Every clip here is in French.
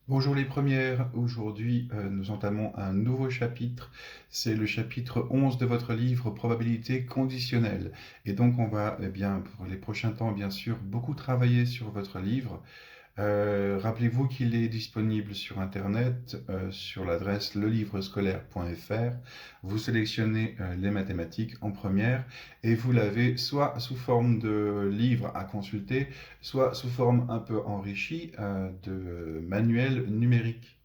Bonjour les premières, aujourd'hui nous entamons un nouveau chapitre, c'est le chapitre 11 de votre livre Probabilité conditionnelle. Et donc on va pour les prochains temps bien sûr beaucoup travailler sur votre livre. Rappelez-vous qu'il est disponible sur Internet, sur l'adresse lelivrescolaire.fr. Vous sélectionnez les mathématiques en première et vous l'avez soit sous forme de livre à consulter, soit sous forme un peu enrichie de manuel numérique.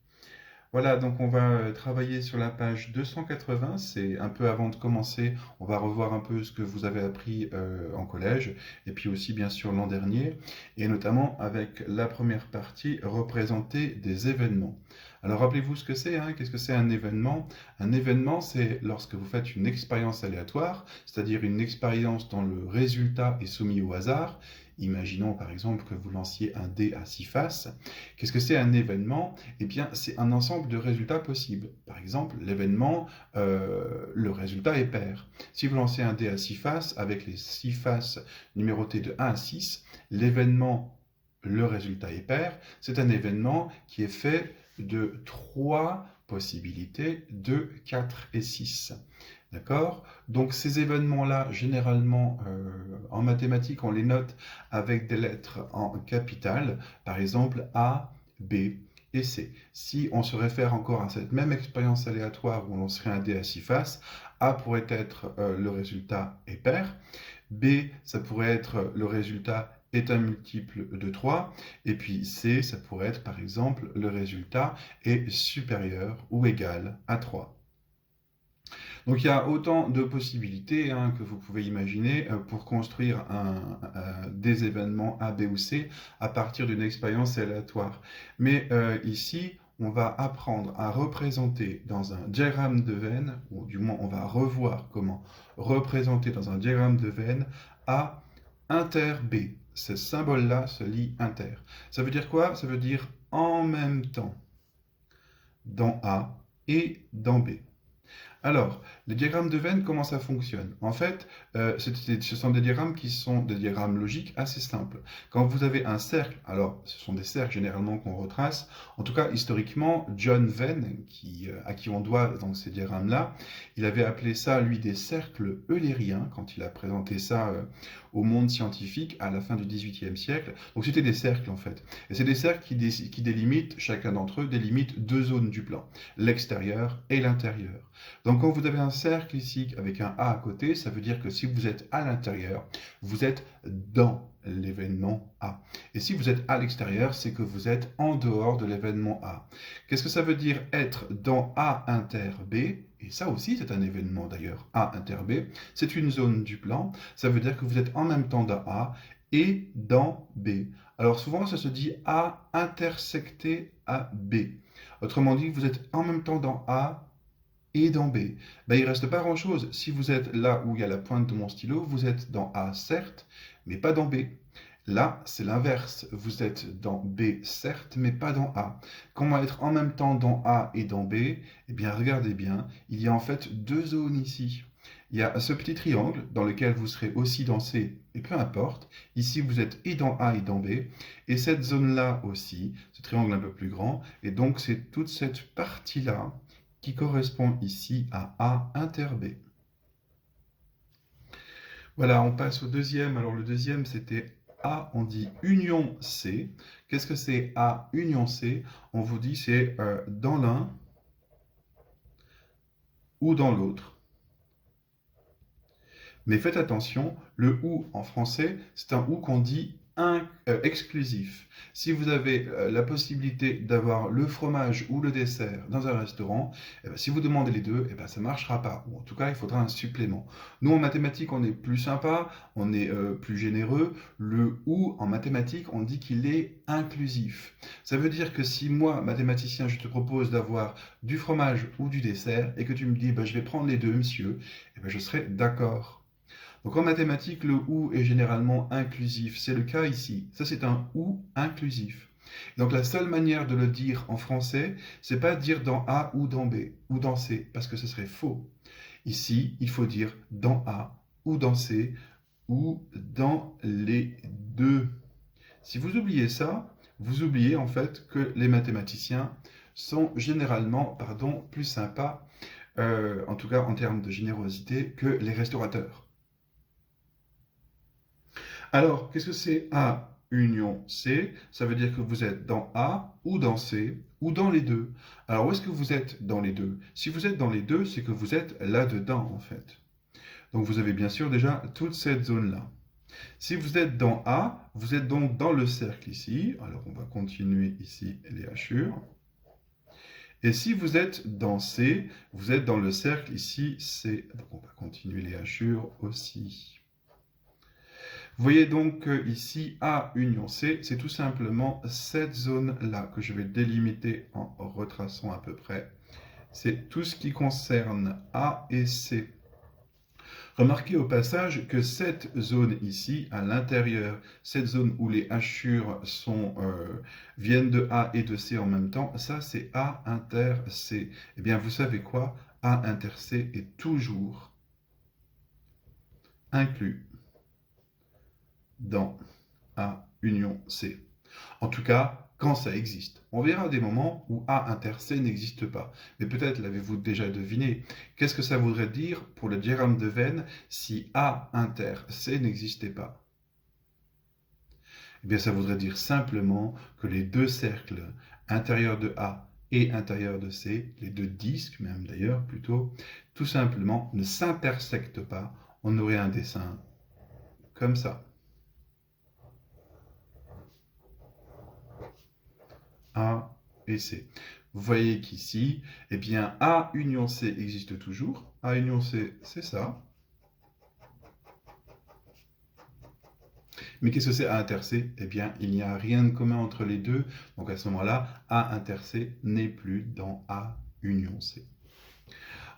Voilà, donc on va travailler sur la page 280, c'est un peu avant de commencer, on va revoir un peu ce que vous avez appris en collège, et puis aussi bien sûr l'an dernier, et notamment avec la première partie, représenter des événements. Alors rappelez-vous ce que c'est, hein, qu'est-ce que c'est un événement? Un événement, c'est lorsque vous faites une expérience aléatoire, c'est-à-dire une expérience dont le résultat est soumis au hasard. Imaginons par exemple que vous lanciez un dé à 6 faces. Qu'est-ce que c'est un événement? Eh bien, c'est un ensemble de résultats possibles. Par exemple, l'événement, le résultat est pair. Si vous lancez un dé à 6 faces, avec les 6 faces numérotées de 1 à 6, l'événement, le résultat est pair. C'est un événement qui est fait de 3 possibilités, 2, 4 et 6. D'accord? Donc ces événements-là, généralement, en mathématiques, on les note avec des lettres en capitales. Par exemple, A, B et C. Si on se réfère encore à cette même expérience aléatoire où l'on serait un dé à 6 faces, A pourrait être le résultat est pair, B, ça pourrait être le résultat est un multiple de 3, et puis C, ça pourrait être par exemple le résultat est supérieur ou égal à 3. Donc il y a autant de possibilités hein, que vous pouvez imaginer pour construire des événements A, B ou C à partir d'une expérience aléatoire. Mais ici, on va apprendre à représenter dans un diagramme de Venn, ou du moins on va revoir comment représenter dans un diagramme de Venn A inter B. Ce symbole-là se lit inter. Ça veut dire quoi? Ça veut dire en même temps dans A et dans B. Alors, les diagrammes de Venn, comment ça fonctionne? En fait, ce sont des diagrammes qui sont des diagrammes logiques assez simples. Quand vous avez un cercle, alors ce sont des cercles généralement qu'on retrace, en tout cas historiquement, John Venn, à qui on doit donc, ces diagrammes-là, il avait appelé ça, lui, des cercles eulériens, quand il a présenté ça au monde scientifique à la fin du XVIIIe siècle. Donc c'était des cercles en fait. Et c'est des cercles qui délimitent, chacun d'entre eux délimitent deux zones du plan, l'extérieur et l'intérieur. Donc quand vous avez un cercle ici avec un A à côté, ça veut dire que si vous êtes à l'intérieur, vous êtes dans l'événement A. Et si vous êtes à l'extérieur, c'est que vous êtes en dehors de l'événement A. Qu'est-ce que ça veut dire être dans A inter B? Et ça aussi, c'est un événement d'ailleurs, A inter B. C'est une zone du plan. Ça veut dire que vous êtes en même temps dans A et dans B. Alors souvent, ça se dit A intersecté à B. Autrement dit, vous êtes en même temps dans A et dans B. Ben, il ne reste pas grand-chose. Si vous êtes là où il y a la pointe de mon stylo, vous êtes dans A, certes, mais pas dans B. Là, c'est l'inverse. Vous êtes dans B, certes, mais pas dans A. Comment être en même temps dans A et dans B? Eh bien, regardez bien, il y a en fait deux zones ici. Il y a ce petit triangle dans lequel vous serez aussi dans C, et peu importe. Ici, vous êtes et dans A et dans B. Et cette zone-là aussi, ce triangle un peu plus grand. Et donc, c'est toute cette partie-là qui correspond ici à A inter B. Voilà, on passe au deuxième. Alors le deuxième, c'était A, on dit union C. Qu'est-ce que c'est A union C? On vous dit c'est dans l'un ou dans l'autre. Mais faites attention, le ou en français, c'est un ou qu'on dit exclusif. Si vous avez la possibilité d'avoir le fromage ou le dessert dans un restaurant, eh ben, si vous demandez les deux, eh ben, ça ne marchera pas. Ou en tout cas, il faudra un supplément. Nous, en mathématiques, on est plus sympa, on est plus généreux. Le ou en mathématiques, on dit qu'il est inclusif. Ça veut dire que si moi, mathématicien, je te propose d'avoir du fromage ou du dessert et que tu me dis, bah, je vais prendre les deux, monsieur, eh ben, je serai d'accord. Donc en mathématiques, le ou est généralement inclusif. C'est le cas ici. Ça, c'est un ou inclusif. Donc la seule manière de le dire en français, c'est pas dire dans A ou dans B ou dans C, parce que ce serait faux. Ici, il faut dire dans A ou dans C ou dans les deux. Si vous oubliez ça, vous oubliez en fait que les mathématiciens sont généralement, plus sympas, en tout cas en termes de générosité, que les restaurateurs. Alors, qu'est-ce que c'est A union C? Ça veut dire que vous êtes dans A ou dans C ou dans les deux. Alors, où est-ce que vous êtes dans les deux? Si vous êtes dans les deux, c'est que vous êtes là-dedans, en fait. Donc, vous avez bien sûr déjà toute cette zone-là. Si vous êtes dans A, vous êtes donc dans le cercle ici. Alors, on va continuer ici les hachures. Et si vous êtes dans C, vous êtes dans le cercle ici C. Donc, on va continuer les hachures aussi. Vous voyez donc ici A union C, c'est tout simplement cette zone-là que je vais délimiter en retraçant à peu près. C'est tout ce qui concerne A et C. Remarquez au passage que cette zone ici, à l'intérieur, cette zone où les hachures viennent de A et de C en même temps, ça c'est A inter C. Eh bien, vous savez quoi? A inter C est toujours inclus dans A union C. En tout cas, quand ça existe. On verra des moments où A inter C n'existe pas. Mais peut-être l'avez-vous déjà deviné. Qu'est-ce que ça voudrait dire pour le diagramme de Venn si A inter C n'existait pas? Eh bien, ça voudrait dire simplement que les deux cercles intérieurs de A et intérieur de C, les deux disques même d'ailleurs plutôt, tout simplement ne s'intersectent pas. On aurait un dessin comme ça. A et C. Vous voyez qu'ici, eh bien, A union C existe toujours. A union C, c'est ça. Mais qu'est-ce que c'est A inter C? Eh bien, il n'y a rien de commun entre les deux. Donc à ce moment-là, A inter C n'est plus dans A union C.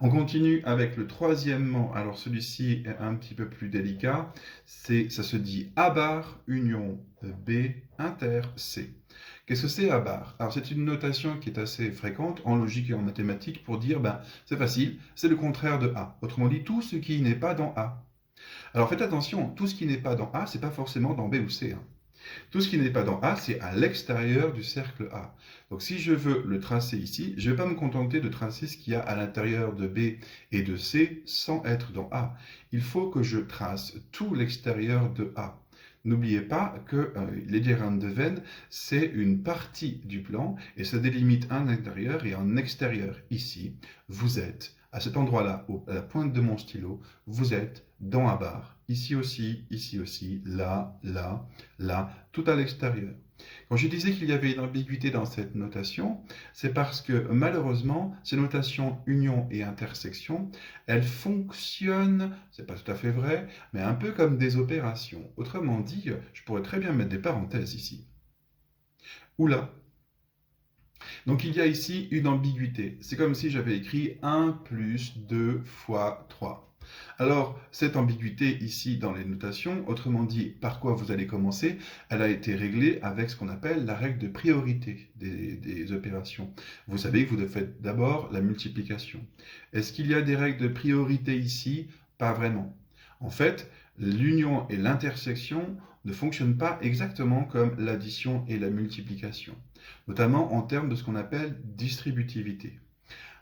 On continue avec le troisièmement. Alors celui-ci est un petit peu plus délicat. Ça se dit A bar union B inter C. Qu'est-ce que c'est A bar? Alors c'est une notation qui est assez fréquente en logique et en mathématiques pour dire, c'est facile, c'est le contraire de A. Autrement dit, tout ce qui n'est pas dans A. Alors faites attention, tout ce qui n'est pas dans A, c'est pas forcément dans B ou C. Tout ce qui n'est pas dans A, c'est à l'extérieur du cercle A. Donc si je veux le tracer ici, je ne vais pas me contenter de tracer ce qu'il y a à l'intérieur de B et de C sans être dans A. Il faut que je trace tout l'extérieur de A. N'oubliez pas que les diagrammes de Venn, c'est une partie du plan et ça délimite un intérieur et un extérieur. Ici, vous êtes, à cet endroit-là, à la pointe de mon stylo, vous êtes dans A bar. Ici aussi, là, là, là, tout à l'extérieur. Quand je disais qu'il y avait une ambiguïté dans cette notation, c'est parce que malheureusement, ces notations union et intersection, elles fonctionnent, c'est pas tout à fait vrai, mais un peu comme des opérations. Autrement dit, je pourrais très bien mettre des parenthèses ici. Ou là. Donc il y a ici une ambiguïté. C'est comme si j'avais écrit 1 plus 2 fois 3. Alors, cette ambiguïté ici dans les notations, autrement dit, par quoi vous allez commencer, elle a été réglée avec ce qu'on appelle la règle de priorité des opérations. Vous savez que vous faites d'abord la multiplication. Est-ce qu'il y a des règles de priorité ici? Pas vraiment. En fait, l'union et l'intersection ne fonctionnent pas exactement comme l'addition et la multiplication, notamment en termes de ce qu'on appelle distributivité.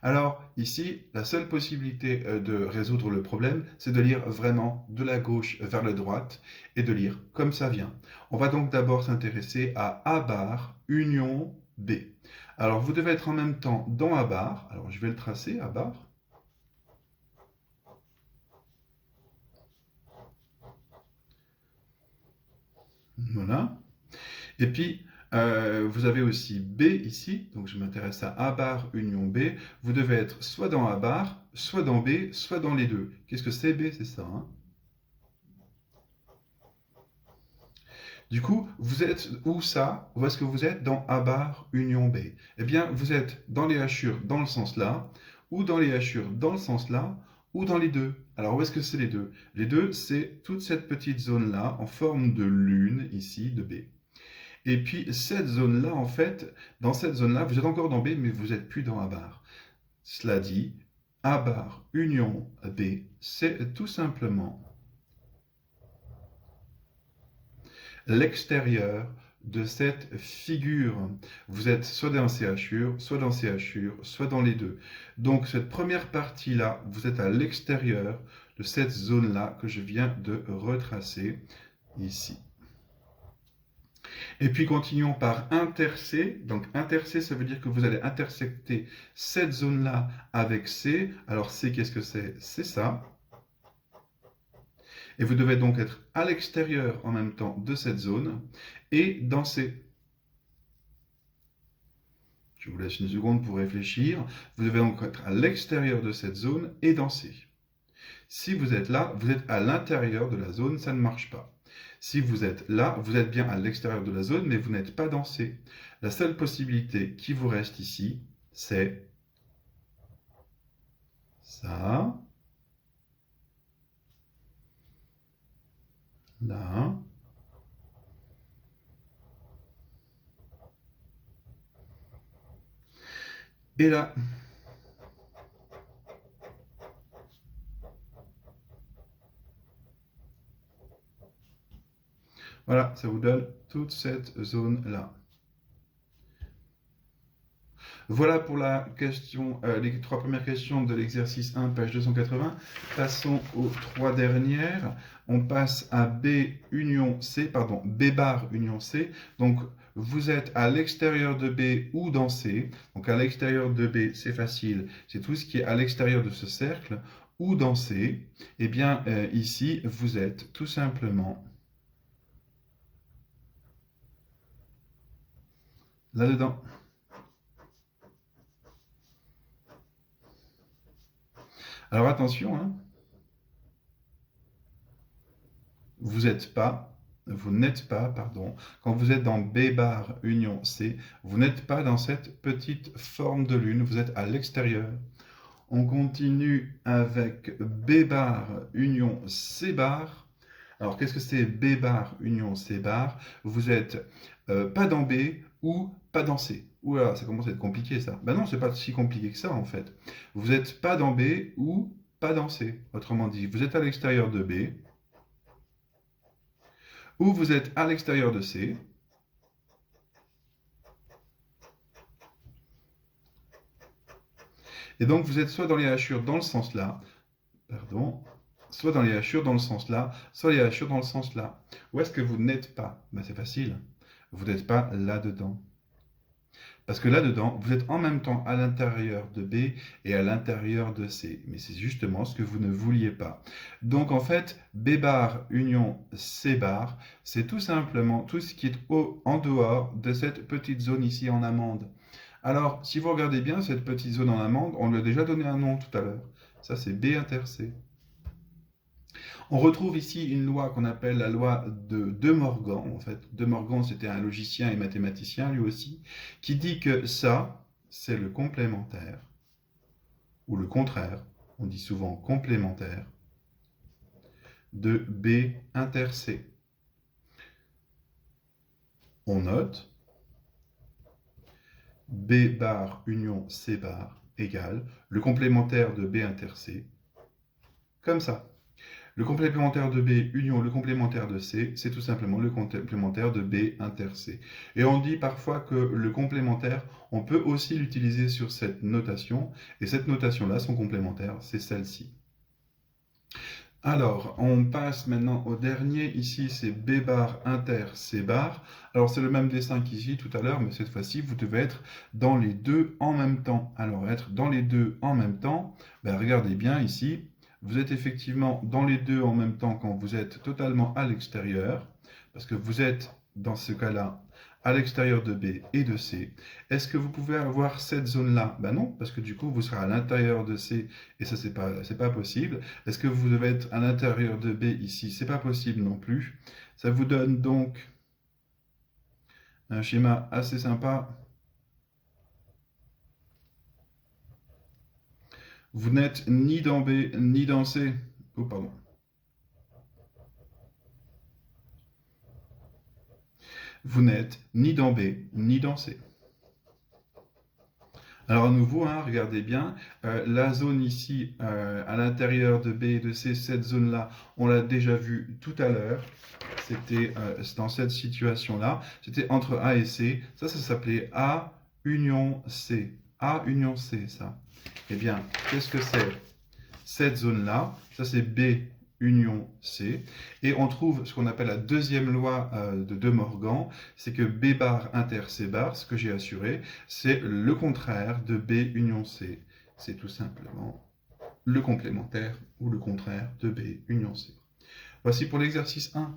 Alors ici, la seule possibilité de résoudre le problème, c'est de lire vraiment de la gauche vers la droite et de lire comme ça vient. On va donc d'abord s'intéresser à A bar union B. Alors vous devez être en même temps dans A bar. Alors je vais le tracer, A bar. Voilà. Et puis, vous avez aussi B ici, donc je m'intéresse à A bar union B. Vous devez être soit dans A bar, soit dans B, soit dans les deux. Qu'est-ce que c'est B? C'est ça. Du coup, vous êtes où ça? Où est-ce que vous êtes dans A bar union B? Eh bien, vous êtes dans les hachures dans le sens là, ou dans les hachures dans le sens là, ou dans les deux. Alors, où est-ce que c'est les deux? Les deux, c'est toute cette petite zone-là, en forme de lune, ici, de B. Et puis, cette zone-là, en fait, dans cette zone-là, vous êtes encore dans B, mais vous n'êtes plus dans A bar. Cela dit, A bar union B, c'est tout simplement l'extérieur de cette figure. Vous êtes soit dans CHUR, soit dans CHUR, soit dans les deux. Donc cette première partie-là, vous êtes à l'extérieur de cette zone-là que je viens de retracer ici. Et puis continuons par intercer. Donc intercer, ça veut dire que vous allez intersecter cette zone-là avec C. Alors C, qu'est-ce que c'est? C'est ça. Et vous devez donc être à l'extérieur en même temps de cette zone et dans C. Je vous laisse une seconde pour réfléchir. Vous devez donc être à l'extérieur de cette zone et danser. Si vous êtes là, vous êtes à l'intérieur de la zone, ça ne marche pas. Si vous êtes là, vous êtes bien à l'extérieur de la zone, mais vous n'êtes pas dansé. La seule possibilité qui vous reste ici, c'est ça, là, et là. Voilà, ça vous donne toute cette zone-là. Voilà pour la question, les 3 premières questions de l'exercice 1, page 280. Passons aux 3 dernières. On passe à B union C, pardon, B bar union C. Donc, vous êtes à l'extérieur de B ou dans C. Donc, à l'extérieur de B, c'est facile. C'est tout ce qui est à l'extérieur de ce cercle ou dans C. Eh bien, ici, vous êtes tout simplement là-dedans. Alors attention, hein, vous n'êtes pas, pardon, quand vous êtes dans B bar union C, vous n'êtes pas dans cette petite forme de lune, vous êtes à l'extérieur. On continue avec B bar union C bar. Alors qu'est-ce que c'est B bar union C bar? Vous êtes pas dans B ou pas dans C. Oula, ça commence à être compliqué ça. Ben non, c'est pas si compliqué que ça en fait. Vous n'êtes pas dans B ou pas dans C. Autrement dit, vous êtes à l'extérieur de B ou vous êtes à l'extérieur de C. Et donc vous êtes soit dans les hachures dans le sens là, pardon, soit dans les hachures dans le sens là, soit les hachures dans le sens là. Où est-ce que vous n'êtes pas? Ben, c'est facile. Vous n'êtes pas là-dedans. Parce que là-dedans, vous êtes en même temps à l'intérieur de B et à l'intérieur de C. Mais c'est justement ce que vous ne vouliez pas. Donc en fait, B bar union C bar, c'est tout simplement tout ce qui est en dehors de cette petite zone ici en amande. Alors, si vous regardez bien cette petite zone en amande, on lui a déjà donné un nom tout à l'heure. Ça, c'est B inter C. On retrouve ici une loi qu'on appelle la loi de Morgan. En fait, De Morgan, c'était un logicien et mathématicien lui aussi, qui dit que ça, c'est le complémentaire, ou le contraire, on dit souvent complémentaire, de B inter C. On note B bar union C bar égale le complémentaire de B inter C, comme ça. Le complémentaire de B union le complémentaire de C, c'est tout simplement le complémentaire de B inter C. Et on dit parfois que le complémentaire, on peut aussi l'utiliser sur cette notation, et cette notation-là, son complémentaire, c'est celle-ci. Alors, on passe maintenant au dernier. Ici, c'est B bar inter C bar. Alors, c'est le même dessin qu'ici tout à l'heure, mais cette fois-ci, vous devez être dans les deux en même temps. Alors, être dans les deux en même temps, ben, regardez bien ici. Vous êtes effectivement dans les deux en même temps quand vous êtes totalement à l'extérieur, parce que vous êtes, dans ce cas-là, à l'extérieur de B et de C. Est-ce que vous pouvez avoir cette zone-là? Ben non, parce que du coup, vous serez à l'intérieur de C, et ça, c'est pas possible. Est-ce que vous devez être à l'intérieur de B ici? C'est pas possible non plus. Ça vous donne donc un schéma assez sympa. Vous n'êtes ni dans B, ni dans C. Oh, pardon. Vous n'êtes ni dans B, ni dans C. Alors à nouveau, hein, regardez bien, la zone ici, à l'intérieur de B et de C, cette zone-là, on l'a déjà vue tout à l'heure. C'était dans cette situation-là. C'était entre A et C. Ça s'appelait A union C. A union C, ça. Eh bien, qu'est-ce que c'est? Cette zone-là, ça c'est B union C, et on trouve ce qu'on appelle la deuxième loi de De Morgan, c'est que B bar inter C bar, ce que j'ai assuré, c'est le contraire de B union C. C'est tout simplement le complémentaire ou le contraire de B union C. Voici pour l'exercice 1.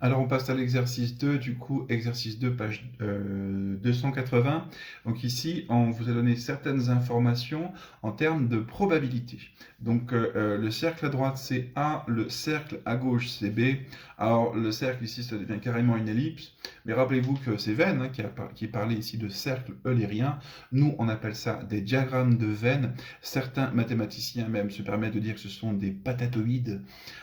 Alors on passe à l'exercice 2, du coup exercice 2, page 280. Donc ici, on vous a donné certaines informations en termes de probabilité. Donc le cercle à droite c'est A, le cercle à gauche c'est B. Alors le cercle ici ça devient carrément une ellipse, mais rappelez-vous que c'est Venn hein, qui parlait ici de cercle eulérien. Nous on appelle ça des diagrammes de Venn. Certains mathématiciens même se permettent de dire que ce sont des patatoïdes.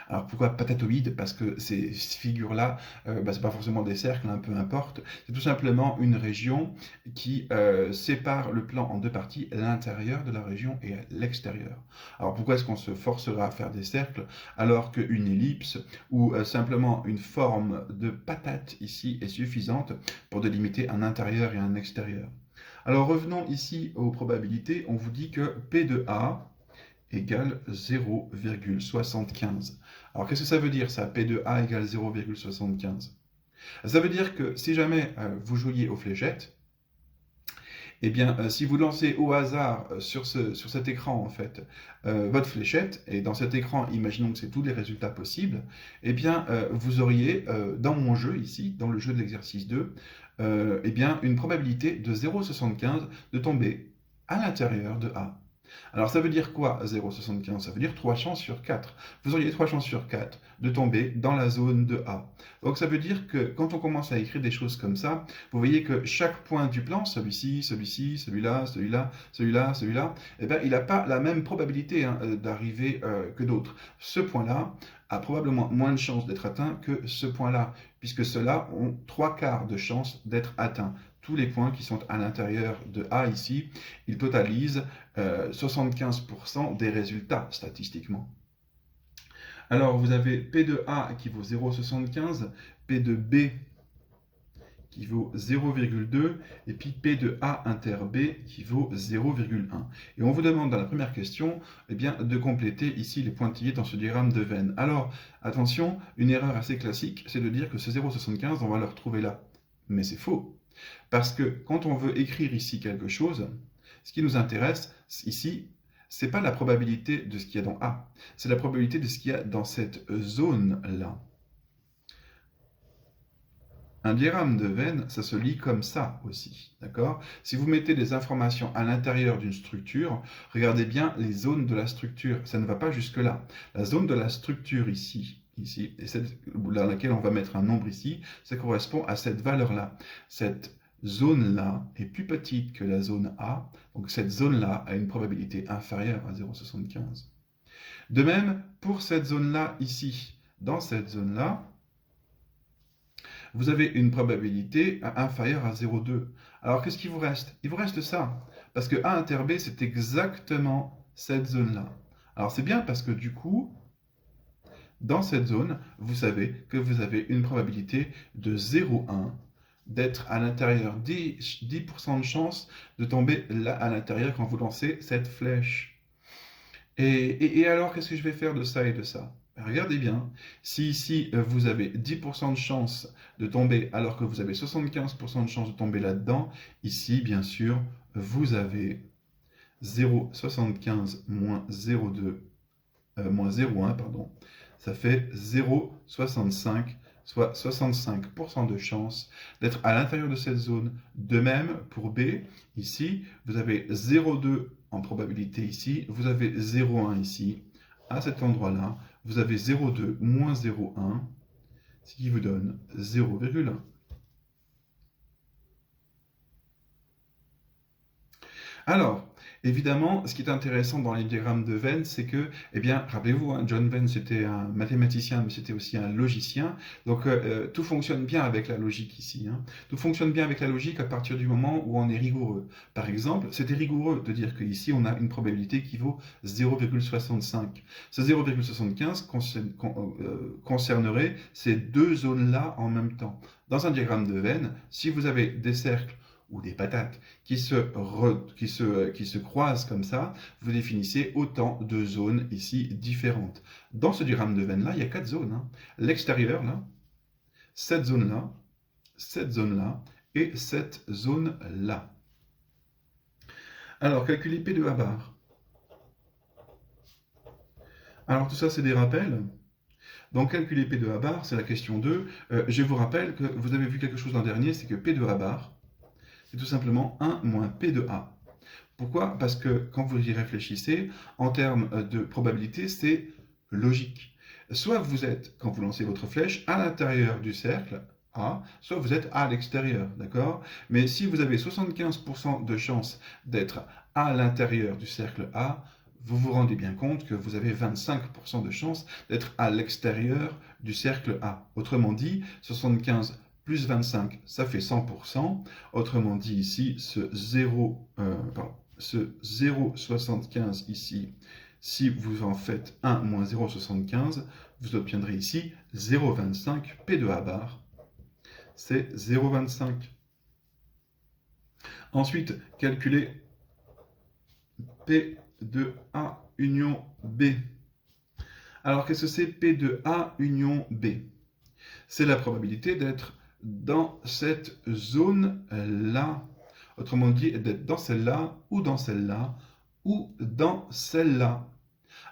Alors pourquoi patatoïdes? Parce que ces figures-là, c'est pas forcément des cercles, hein, peu importe. C'est tout simplement une région qui sépare le plan en deux parties, l'intérieur de la région et l'extérieur. Alors pourquoi est-ce qu'on se forcera à faire des cercles alors qu'une ellipse ou simplement une forme de patate ici est suffisante pour délimiter un intérieur et un extérieur? Alors revenons ici aux probabilités. On vous dit que P de A égale 0,75. Alors qu'est-ce que ça veut dire ça, P de A égale 0,75? Ça veut dire que si jamais vous jouiez aux fléchettes, eh bien, si vous lancez au hasard sur cet écran, en fait, votre fléchette, et dans cet écran, imaginons que c'est tous les résultats possibles, eh bien, vous auriez, dans mon jeu ici, dans le jeu de l'exercice 2, eh bien, une probabilité de 0,75 de tomber à l'intérieur de A. Alors ça veut dire quoi 0,75? Ça veut dire 3 chances sur 4. Vous auriez 3 chances sur 4 de tomber dans la zone de A. Donc ça veut dire que quand on commence à écrire des choses comme ça, vous voyez que chaque point du plan, celui-ci, celui-ci, celui-là, celui-là, celui-là, celui-là, eh bien, il n'a pas la même probabilité hein, d'arriver que d'autres. Ce point-là a probablement moins de chances d'être atteint que ce point-là, puisque ceux-là ont 3/4 de chances d'être atteints. Tous les points qui sont à l'intérieur de A ici, ils totalisent 75% des résultats statistiquement. Alors vous avez P de A qui vaut 0,75, P de B qui vaut 0,2 et puis P de A inter B qui vaut 0,1. Et on vous demande dans la première question eh bien, de compléter ici les pointillés dans ce diagramme de Venn. Alors attention, une erreur assez classique, c'est de dire que ce 0,75 on va le retrouver là. Mais c'est faux. Parce que quand on veut écrire ici quelque chose, ce qui nous intéresse ici, ce n'est pas la probabilité de ce qu'il y a dans A, c'est la probabilité de ce qu'il y a dans cette zone-là. Un diagramme de Venn, ça se lit comme ça aussi, d'accord? Si vous mettez des informations à l'intérieur d'une structure, regardez bien les zones de la structure, ça ne va pas jusque-là. La zone de la structure ici, et celle dans laquelle on va mettre un nombre ici, ça correspond à cette valeur-là. Cette zone-là est plus petite que la zone A, donc cette zone-là a une probabilité inférieure à 0,75. De même, pour cette zone-là ici, dans cette zone-là, vous avez une probabilité inférieure à 0,2. Alors qu'est-ce qu'il vous reste? Il vous reste ça, parce que A inter B, c'est exactement cette zone-là. Alors c'est bien parce que du coup, dans cette zone, vous savez que vous avez une probabilité de 0,1 d'être à l'intérieur, 10% de chance de tomber là à l'intérieur quand vous lancez cette flèche. Et alors, qu'est-ce que je vais faire de ça et de ça? Regardez bien, si ici vous avez 10% de chance de tomber alors que vous avez 75% de chance de tomber là-dedans, ici bien sûr vous avez 0,75 moins 0,2 moins 0,1 pardon, ça fait 0,65, soit 65% de chance d'être à l'intérieur de cette zone. De même pour B, ici vous avez 0,2 en probabilité ici, vous avez 0,1 ici, à cet endroit-là, vous avez 0,2 moins 0,1, ce qui vous donne 0,1. Alors, Évidemment, ce qui est intéressant dans les diagrammes de Venn, c'est que, eh bien, rappelez-vous, hein, John Venn, c'était un mathématicien, mais c'était aussi un logicien. Donc, tout fonctionne bien avec la logique ici, hein. Tout fonctionne bien avec la logique à partir du moment où on est rigoureux. Par exemple, c'était rigoureux de dire qu'ici, on a une probabilité qui vaut 0,65. Ce 0,75 concernerait ces deux zones-là en même temps. Dans un diagramme de Venn, si vous avez des cercles ou des patates qui se croisent comme ça, vous définissez autant de zones ici différentes. Dans ce diagramme de Venn là, il y a 4 zones, hein. L'extérieur là, cette zone-là, cette zone-là et cette zone-là. Alors, calculez P de A bar. Alors, tout ça, c'est des rappels. Donc, calculer P de A bar, c'est la question 2. Je vous rappelle que vous avez vu quelque chose l'an dernier, c'est que P de A bar, c'est tout simplement 1 moins P de A. Pourquoi? Parce que quand vous y réfléchissez, en termes de probabilité, c'est logique. Soit vous êtes, quand vous lancez votre flèche, à l'intérieur du cercle A, soit vous êtes à l'extérieur, d'accord? Mais si vous avez 75% de chance d'être à l'intérieur du cercle A, vous vous rendez bien compte que vous avez 25% de chance d'être à l'extérieur du cercle A. Autrement dit, 75 plus 25, ça fait 100%. Autrement dit ici, ce 0,75 ici, si vous en faites 1 moins 0,75, vous obtiendrez ici 0,25 P de A bar. C'est 0,25. Ensuite, calculez P de A union B. Alors, qu'est-ce que c'est P de A union B? C'est la probabilité d'être dans cette zone-là. Autrement dit, d'être dans celle-là, ou dans celle-là, ou dans celle-là.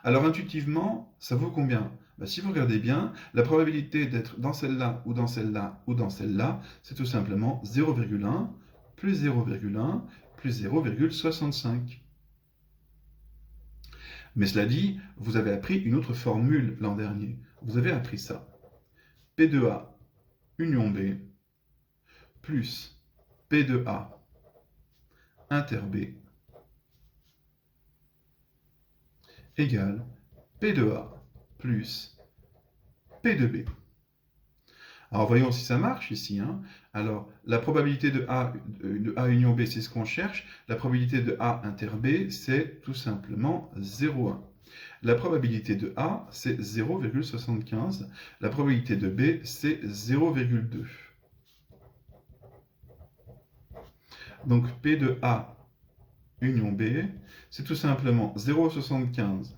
Alors intuitivement, ça vaut combien? Si vous regardez bien, la probabilité d'être dans celle-là, ou dans celle-là, ou dans celle-là, c'est tout simplement 0,1 plus 0,1 plus 0,65. Mais cela dit, vous avez appris une autre formule l'an dernier. Vous avez appris ça. P de A union B plus P de A inter B égale P de A plus P de B. Alors voyons si ça marche ici, hein. Alors la probabilité de A union B, c'est ce qu'on cherche. La probabilité de A inter B, c'est tout simplement 0,1. La probabilité de A, c'est 0,75. La probabilité de B, c'est 0,2. Donc P de A union B, c'est tout simplement 0,75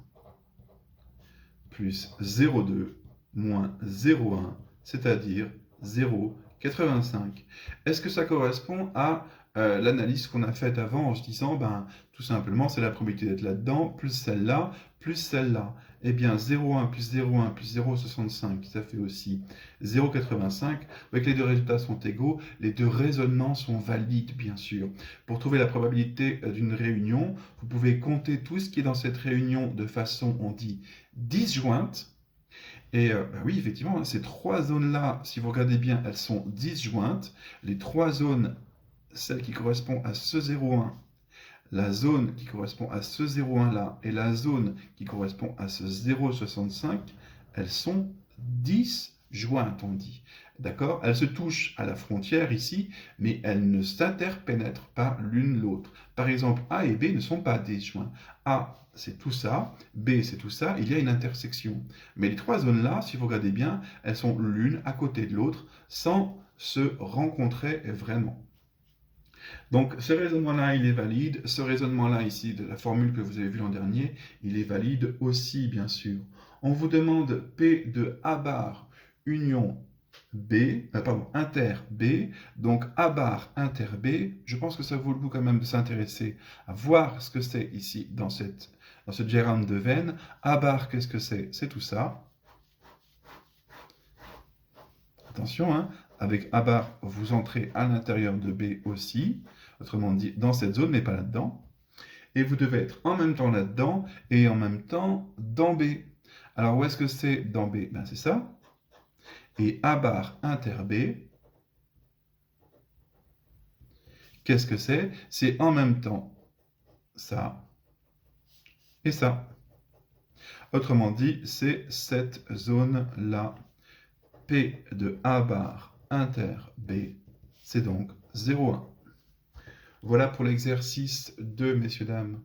plus 0,2 moins 0,1, c'est-à-dire 0,85. Est-ce que ça correspond à l'analyse qu'on a faite avant en se disant, tout simplement, c'est la probabilité d'être là-dedans, plus celle-là, plus celle-là. Eh bien, 0,1 plus 0,1 plus 0,65, ça fait aussi 0,85. Avec les deux résultats sont égaux, les deux raisonnements sont valides, bien sûr. Pour trouver la probabilité d'une réunion, vous pouvez compter tout ce qui est dans cette réunion de façon, on dit, disjointe. Et oui, effectivement, ces trois zones-là, si vous regardez bien, elles sont disjointes. Les trois zones, celle qui correspond à ce 0,1, la zone qui correspond à ce 0,1 là, et la zone qui correspond à ce 0,65, elles sont disjointes, on dit. D'accord? Elles se touchent à la frontière ici, mais elles ne s'interpénètrent pas l'une l'autre. Par exemple, A et B ne sont pas disjoints. A, c'est tout ça, B, c'est tout ça, il y a une intersection. Mais les trois zones-là, si vous regardez bien, elles sont l'une à côté de l'autre, sans se rencontrer vraiment. Donc ce raisonnement-là, il est valide. Ce raisonnement-là ici, de la formule que vous avez vue l'an dernier, il est valide aussi, bien sûr. On vous demande P de A bar union B, inter B, donc A bar inter B. Je pense que ça vaut le coup quand même de s'intéresser à voir ce que c'est ici dans ce diagramme de Venn. A bar, qu'est-ce que c'est? C'est tout ça. Attention, hein, avec A bar, vous entrez à l'intérieur de B aussi, autrement dit dans cette zone, mais pas là-dedans. Et vous devez être en même temps là-dedans et en même temps dans B. Alors où est-ce que c'est dans B? C'est ça. Et A bar inter B, qu'est-ce que c'est? C'est en même temps ça et ça. Autrement dit, c'est cette zone-là. P de A bar inter B, c'est donc 0,1. Voilà pour l'exercice 2, messieurs, dames.